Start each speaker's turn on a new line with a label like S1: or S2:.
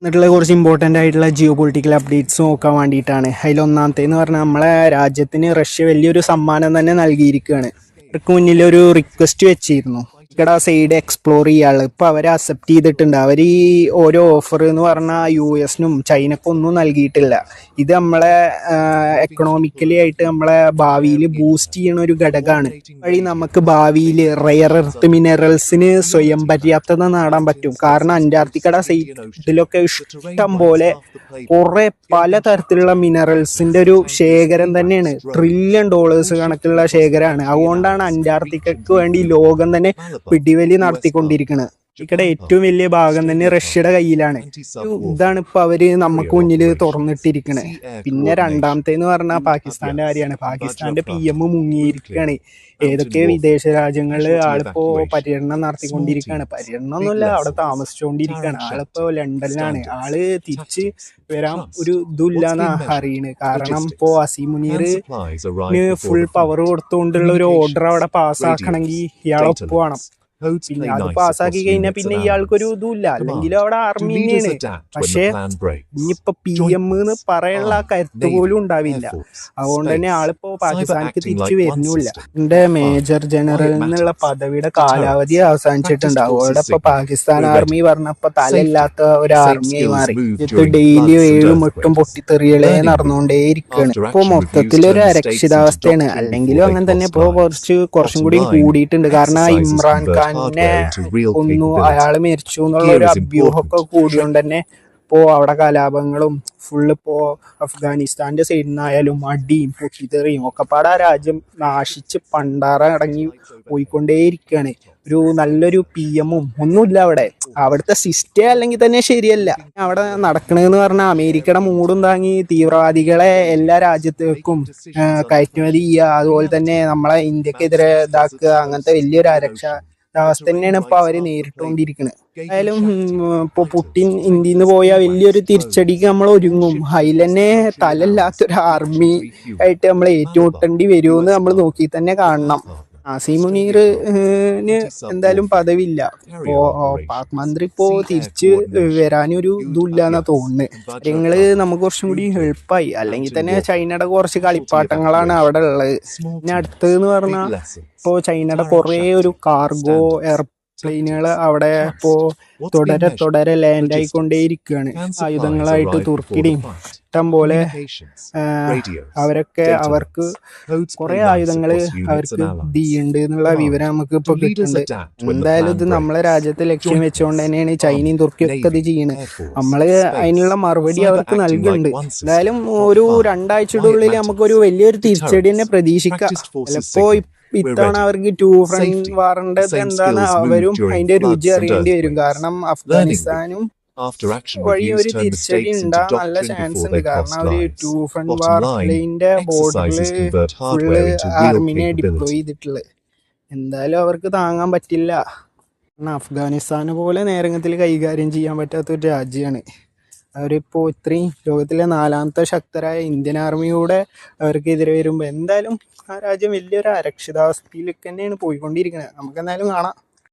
S1: എന്നിട്ടുള്ള കുറച്ച് ഇമ്പോർട്ടൻ്റ് ആയിട്ടുള്ള geo political updates നോക്കാൻ വേണ്ടിയിട്ടാണ്. അതിലൊന്നാമത്തേന്ന് പറഞ്ഞാൽ നമ്മളെ രാജ്യത്തിന് റഷ്യ വലിയൊരു സമ്മാനം തന്നെ നൽകിയിരിക്കുകയാണ്. അവർക്ക് മുന്നിൽ ഒരു റിക്വസ്റ്റ് വെച്ചിരുന്നു, ഇവിടെ സൈഡ് എക്സ്പ്ലോർ ചെയ്യാനുള്ളത്. ഇപ്പോൾ അവർ അക്സെപ്റ്റ് ചെയ്തിട്ടുണ്ട്. അവർ ഈ ഓരോ ഓഫർ എന്ന് പറഞ്ഞാൽ US-നും ചൈനക്കും ഒന്നും നൽകിയിട്ടില്ല. ഇത് നമ്മളെ എക്കണോമിക്കലി ആയിട്ട് നമ്മളെ ഭാവിയിൽ ബൂസ്റ്റ് ചെയ്യുന്ന ഒരു ഘടകമാണ്. വഴി നമുക്ക് ഭാവിയിൽ റെയർ എർത്ത് മിനറൽസിന് സ്വയം പര്യാപ്തത നേടാൻ പറ്റും. കാരണം അന്റാർട്ടിക്കയുടെ സൈഡിലൊക്കെ ഇഷ്ടം പോലെ കുറെ പലതരത്തിലുള്ള മിനറൽസിന്റെ ഒരു ശേഖരം തന്നെയാണ്. $1 ട്രില്യൺ കണക്കുള്ള ശേഖരമാണ്. അതുകൊണ്ടാണ് അന്റാർട്ടിക്കക്ക് വേണ്ടി ലോകം തന്നെ പിടിവലി നടത്തിക്കൊണ്ടിരിക്കുന്നത്. ഇവിടെ ഏറ്റവും വലിയ ഭാഗം തന്നെ റഷ്യയുടെ കയ്യിലാണ്. ഇതാണ് ഇപ്പൊ അവര് നമുക്ക് മുന്നിൽ തുറന്നിട്ടിരിക്കണേ. പിന്നെ രണ്ടാമത്തേന്ന് പറഞ്ഞാൽ പാകിസ്ഥാന്റെ കാര്യമാണ്. പാകിസ്ഥാന്റെ PM മുങ്ങിയിരിക്കുകയാണ്. ഏതൊക്കെ വിദേശ രാജ്യങ്ങളിൽ ആളിപ്പോ പര്യടനം നടത്തിക്കൊണ്ടിരിക്കുകയാണ്. പര്യടനം ഒന്നുമില്ല, അവിടെ താമസിച്ചുകൊണ്ടിരിക്കുകയാണ്. ആളിപ്പോ ലണ്ടനിലാണ്. ആള് തിരിച്ച് വരാൻ ഒരു ഇതുമില്ലാന്ന് അറിയണ്. കാരണം ഇപ്പോ അസീം മുനീറിന് ഫുൾ പവർ കൊടുത്തുകൊണ്ടുള്ള ഒരു ഓർഡർ അവിടെ പാസ്സാക്കണമെങ്കിൽ ഇയാളെ ഒപ്പ് വേണം. പിന്നെ അത് പാസ്സാക്കി കഴിഞ്ഞാൽ പിന്നെ ഇയാൾക്കൊരു ഇതുമില്ല, അല്ലെങ്കിൽ അവിടെ ആർമി തന്നെയാണ്. പക്ഷെ ഇനിയിപ്പോ PM എന്ന് പറയാനുള്ള കരുത്ത് പോലും ഉണ്ടാവില്ല. അതുകൊണ്ട് തന്നെ ആളിപ്പോ പാകിസ്ഥാനിക്ക് തിരിച്ചു വരുന്നില്ല. എന്റെ മേജർ ജനറൽ എന്നുള്ള പദവിയുടെ കാലാവധി അവസാനിച്ചിട്ടുണ്ട്. അതുകൊണ്ട് ഇപ്പൊ പാകിസ്ഥാൻ ആർമി പറഞ്ഞപ്പോ തലയില്ലാത്ത ഒരു ആർമിയായി മാറി. ഡെയിലി 7ഉം 8ഉം പൊട്ടിത്തെറികളെ നടന്നുകൊണ്ടേയിരിക്കുകയാണ്. ഇപ്പൊ മൊത്തത്തിലൊരു അരക്ഷിതാവസ്ഥയാണ്. അല്ലെങ്കിലും അങ്ങനെ തന്നെ ഇപ്പൊ കുറച്ചും കൂടി കൂടിയിട്ടുണ്ട്. കാരണം ഇമ്രാൻ ഖാൻ കൊന്നു, അയാള് മരിച്ചു എന്നുള്ള ഒരു അഭ്യൂഹമൊക്കെ കൂടിയോണ്ട് തന്നെ ഇപ്പോ അവിടെ കലാപങ്ങളും ഫുള്ള് ഇപ്പോ അഫ്ഗാനിസ്ഥാന്റെ സൈഡിൽ നിന്നായാലും അടിയും പൊട്ടിത്തെറിയും ഒക്കെപ്പാടെ ആ രാജ്യം നാശിച്ച് പണ്ടാറ അടങ്ങി പോയിക്കൊണ്ടേയിരിക്കുകയാണ്. ഒരു നല്ലൊരു PM-ഉം ഒന്നുമില്ല അവിടെ. അവിടുത്തെ സിസ്റ്റം അല്ലെങ്കിൽ തന്നെ ശരിയല്ല. അവിടെ നടക്കണെന്ന് പറഞ്ഞാൽ അമേരിക്കയുടെ മൂടും താങ്ങി തീവ്രവാദികളെ എല്ലാ രാജ്യത്തേക്കും കയറ്റുമതി ചെയ്യുക, അതുപോലെ തന്നെ നമ്മളെ ഇന്ത്യക്കെതിരെ ഇതാക്കുക, അങ്ങനത്തെ വലിയൊരു അവസ്ഥ തന്നെയാണ് ഇപ്പൊ അവര് നേരിട്ടുകൊണ്ടിരിക്കുന്നത്. എന്തായാലും ഇപ്പൊ പുടിൻ ഇന്ത്യയിൽ നിന്ന് പോയാൽ വലിയൊരു തിരിച്ചടിക്ക് നമ്മൾ ഒരുങ്ങും. അതിൽ തന്നെ തലല്ലാത്തൊരു ആർമി ആയിട്ട് നമ്മൾ ഏറ്റുമുട്ടേണ്ടി വരുമെന്ന് നമ്മൾ നോക്കി തന്നെ കാണണം. അസീം മുനീറിന് എന്തായാലും പദവിയില്ല. ഇപ്പോ പാക് മന്ത്രി ഇപ്പോ തിരിച്ച് വരാനൊരു ഇതുമില്ലാന്നാ തോന്നുന്നത്. കാര്യങ്ങള് നമുക്ക് കുറച്ചും കൂടി എളുപ്പമായി. അല്ലെങ്കിൽ തന്നെ ചൈനയുടെ കുറച്ച് കളിപ്പാട്ടങ്ങളാണ് അവിടെ ഉള്ളത്. പിന്നെ അടുത്തതെന്ന് പറഞ്ഞാൽ ഇപ്പോ ചൈനയുടെ കുറെ ഒരു കാർഗോ എയർപ്ലെയിനുകൾ അവിടെ ഇപ്പോ തുടരെ ലാൻഡ് ആയിക്കൊണ്ടേയിരിക്കുകയാണ്. ആയുധങ്ങളായിട്ട് തുർക്കിയുടെയും ഇഷ്ടം പോലെ അവർക്ക് കുറെ ആയുധങ്ങൾ അവർക്ക് ഉണ്ട് എന്നുള്ള വിവരം നമുക്ക് ഇപ്പൊ കിട്ടുന്നുണ്ട്. എന്തായാലും ഇത് നമ്മളെ രാജ്യത്തെ ലക്ഷ്യം വെച്ചുകൊണ്ട് തന്നെയാണ് ചൈനയും തുർക്കിയും ഒക്കെ ഇത് ചെയ്യുന്നത്. നമ്മള് അതിനുള്ള മറുപടി അവർക്ക് നൽകുന്നുണ്ട്. എന്തായാലും ഒരു 2 ആഴ്ചയുടെ ഉള്ളിൽ നമുക്കൊരു വലിയൊരു തിരിച്ചടി തന്നെ പ്രതീക്ഷിക്കാം. ചിലപ്പോ ഇത്തവണ അവർക്ക് 2 ഫ്രണ്ട് വാറിന്റെ എന്താണ് അവരും അതിന്റെ രുചി അറിയേണ്ടി വരും. കാരണം അഫ്ഗാനിസ്ഥാനും വഴി ഒരു തിരിച്ചടി ഉണ്ടാകാൻ നല്ല ചാൻസ് ഉണ്ട്. കാരണം അവര് 2 ഫ്രണ്ട് വാർ ലൈനിന്റെ ബോർഡറില് ഫുള്ള് ആർമിനെ ഡിപ്ലോയ് ചെയ്തിട്ടുള്ളത്. എന്തായാലും അവർക്ക് താങ്ങാൻ പറ്റില്ല. കാരണം അഫ്ഗാനിസ്ഥാനെ പോലെ നേരത്തിൽ കൈകാര്യം ചെയ്യാൻ പറ്റാത്ത ഒരു രാജ്യമാണ്. അവരിപ്പോൾ ഇത്രയും ലോകത്തിലെ 4ാമത്തെ ശക്തരായ ഇന്ത്യൻ ആർമിയൂടെ അവർക്കെതിരെ വരുമ്പോൾ എന്തായാലും ആ രാജ്യം വലിയൊരു അരക്ഷിതാവസ്ഥയിലേക്ക് തന്നെയാണ് പോയിക്കൊണ്ടിരിക്കുന്നത്. നമുക്ക് എന്തായാലും കാണാം.